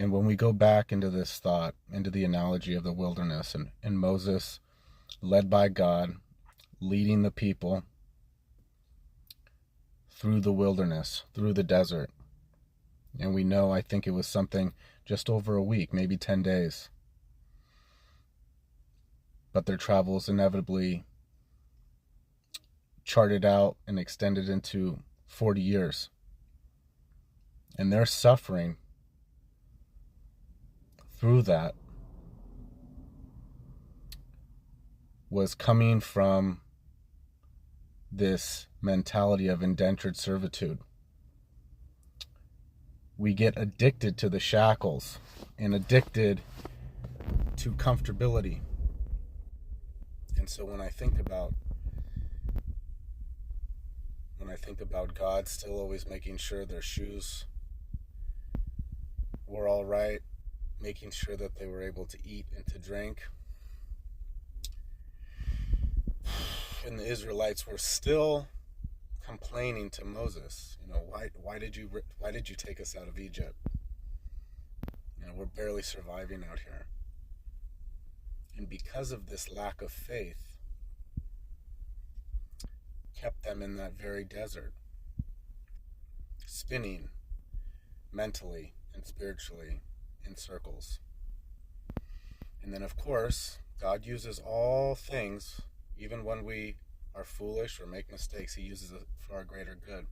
And when we go back into this thought, into the analogy of the wilderness and Moses led by God, leading the people through the wilderness, through the desert. And we know, I think it was something just over a week, maybe 10 days. But their travels inevitably charted out and extended into 40 years. And their suffering through that was coming from this mentality of indentured servitude. We get addicted to the shackles and addicted to comfortability. And so when I think about God still always making sure their shoes were all right, making sure that they were able to eat and to drink, and the Israelites were still complaining to Moses, why did you take us out of Egypt? We're barely surviving out here. And because of this lack of faith, kept them in that very desert, spinning mentally and spiritually in circles. And then, of course, God uses all things, even when we are foolish or make mistakes, He uses it for our greater good.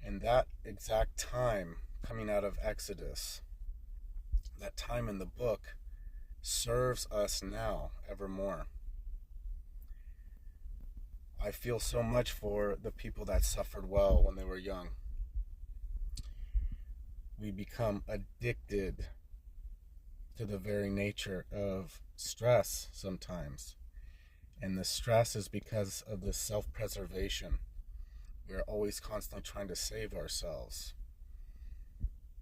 And that exact time coming out of Exodus, that time in the book, serves us now evermore. I feel so much for the people that suffered well when they were young. We become addicted to the very nature of stress sometimes. And the stress is because of this self-preservation. We're always constantly trying to save ourselves.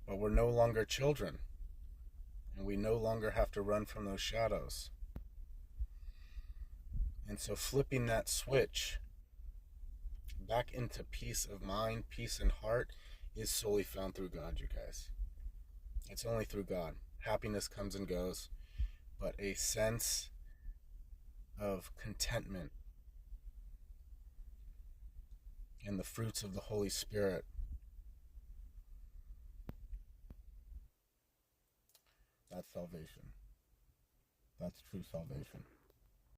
But we're no longer children. And we no longer have to run from those shadows. And so flipping that switch back into peace of mind, peace in heart, is solely found through God, you guys. It's only through God. Happiness comes and goes, but a sense of contentment and the fruits of the Holy Spirit, that's salvation. That's true salvation.